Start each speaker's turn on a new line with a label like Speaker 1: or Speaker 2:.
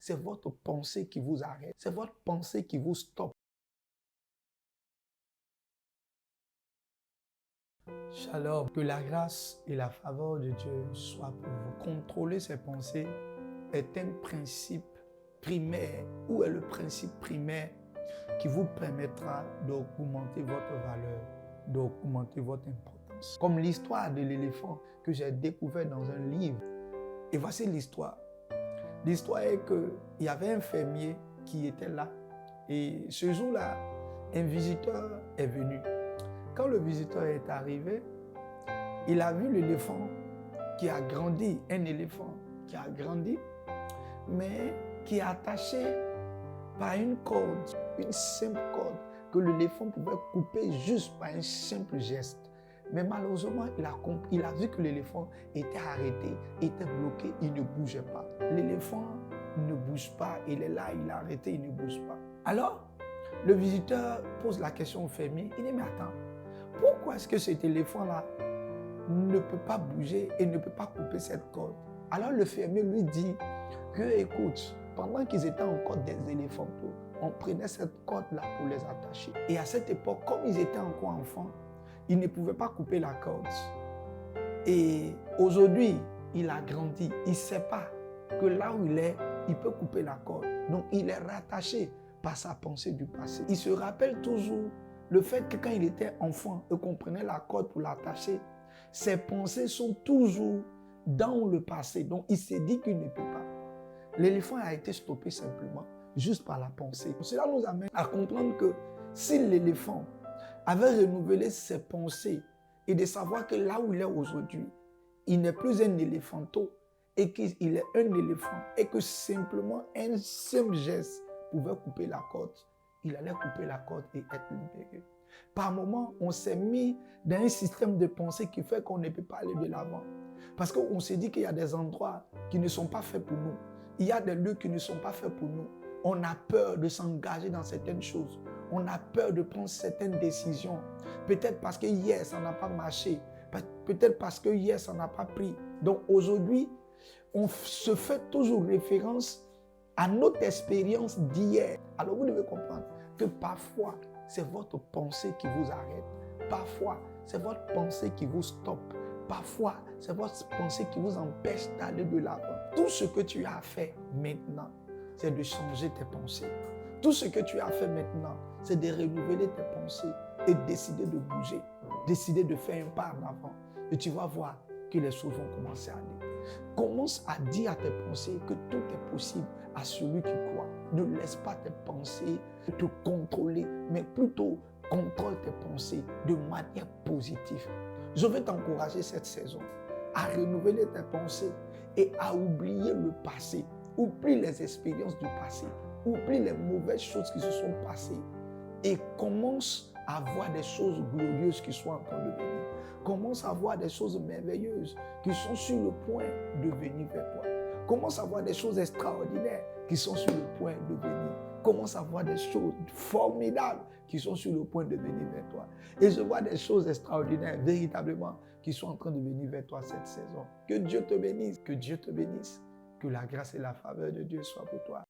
Speaker 1: c'est votre pensée qui vous arrête. C'est votre pensée qui vous stoppe. Shalom, que la grâce et la faveur de Dieu soient pour vous. Contrôler ses pensées est un principe primaire, ou est le principe primaire qui vous permettra d'augmenter votre valeur, d'augmenter votre importance. Comme l'histoire de l'éléphant que j'ai découvert dans un livre. Et voici l'histoire. L'histoire est qu'il y avait un fermier qui était là. Et ce jour-là, un visiteur est venu. Quand le visiteur est arrivé, il a vu l'éléphant qui a grandi, un éléphant qui a grandi, mais qui est attaché par une corde, une simple corde, que l'éléphant pouvait couper juste par un simple geste. Mais malheureusement, il a vu que l'éléphant était arrêté, était bloqué, il ne bougeait pas. L'éléphant ne bouge pas, il est là, il est arrêté, il ne bouge pas. Alors, le visiteur pose la question au fermier, il dit, mais attends, pourquoi est-ce que cet éléphant-là ne peut pas bouger et ne peut pas couper cette corde? Alors le fermier lui dit que, écoute, pendant qu'ils étaient encore des éléphantaux, on prenait cette corde-là pour les attacher. Et à cette époque, comme ils étaient encore enfants, ils ne pouvaient pas couper la corde. Et aujourd'hui, il a grandi, il ne sait pas que là où il est, il peut couper la corde. Donc il est rattaché par sa pensée du passé. Il se rappelle toujours le fait que quand il était enfant et qu'on prenait la corde pour l'attacher, ses pensées sont toujours dans le passé. Donc il s'est dit qu'il ne peut pas. L'éléphant a été stoppé simplement, juste par la pensée. Cela nous amène à comprendre que si l'éléphant avait renouvelé ses pensées et de savoir que là où il est aujourd'hui, il n'est plus un éléphanteau et qu'il est un éléphant et que simplement un simple geste pouvait couper la corde, il allait couper la corde et être libéré. Par moments, on s'est mis dans un système de pensée qui fait qu'on ne peut pas aller de l'avant. Parce qu'on s'est dit qu'il y a des endroits qui ne sont pas faits pour nous. Il y a des lieux qui ne sont pas faits pour nous. On a peur de s'engager dans certaines choses. On a peur de prendre certaines décisions. Peut-être parce que hier, ça n'a pas marché. Peut-être parce que hier, ça n'a pas pris. Donc aujourd'hui, on se fait toujours référence à notre expérience d'hier. Alors vous devez comprendre que parfois, c'est votre pensée qui vous arrête. Parfois, c'est votre pensée qui vous stoppe. Parfois, c'est votre pensée qui vous empêche d'aller de l'avant. Tout ce que tu as fait maintenant, c'est de changer tes pensées. Tout ce que tu as fait maintenant, c'est de renouveler tes pensées et décider de bouger, décider de faire un pas en avant. Et tu vas voir que les choses vont commencer à aller. Commence à dire à tes pensées que tout est possible à celui qui croit. Ne laisse pas tes pensées te contrôler, mais plutôt contrôle tes pensées de manière positive. Je veux t'encourager cette saison à renouveler tes pensées et à oublier le passé. Oublie les expériences du passé. Oublie les mauvaises choses qui se sont passées et commence à voir des choses glorieuses qui sont en train de venir. Commence à voir des choses merveilleuses qui sont sur le point de venir vers toi. Commence à voir des choses extraordinaires qui sont sur le point de venir. Commence à voir des choses formidables qui sont sur le point de venir vers toi. Et je vois des choses extraordinaires, véritablement, qui sont en train de venir vers toi cette saison. Que Dieu te bénisse, que Dieu te bénisse, que la grâce et la faveur de Dieu soient pour toi.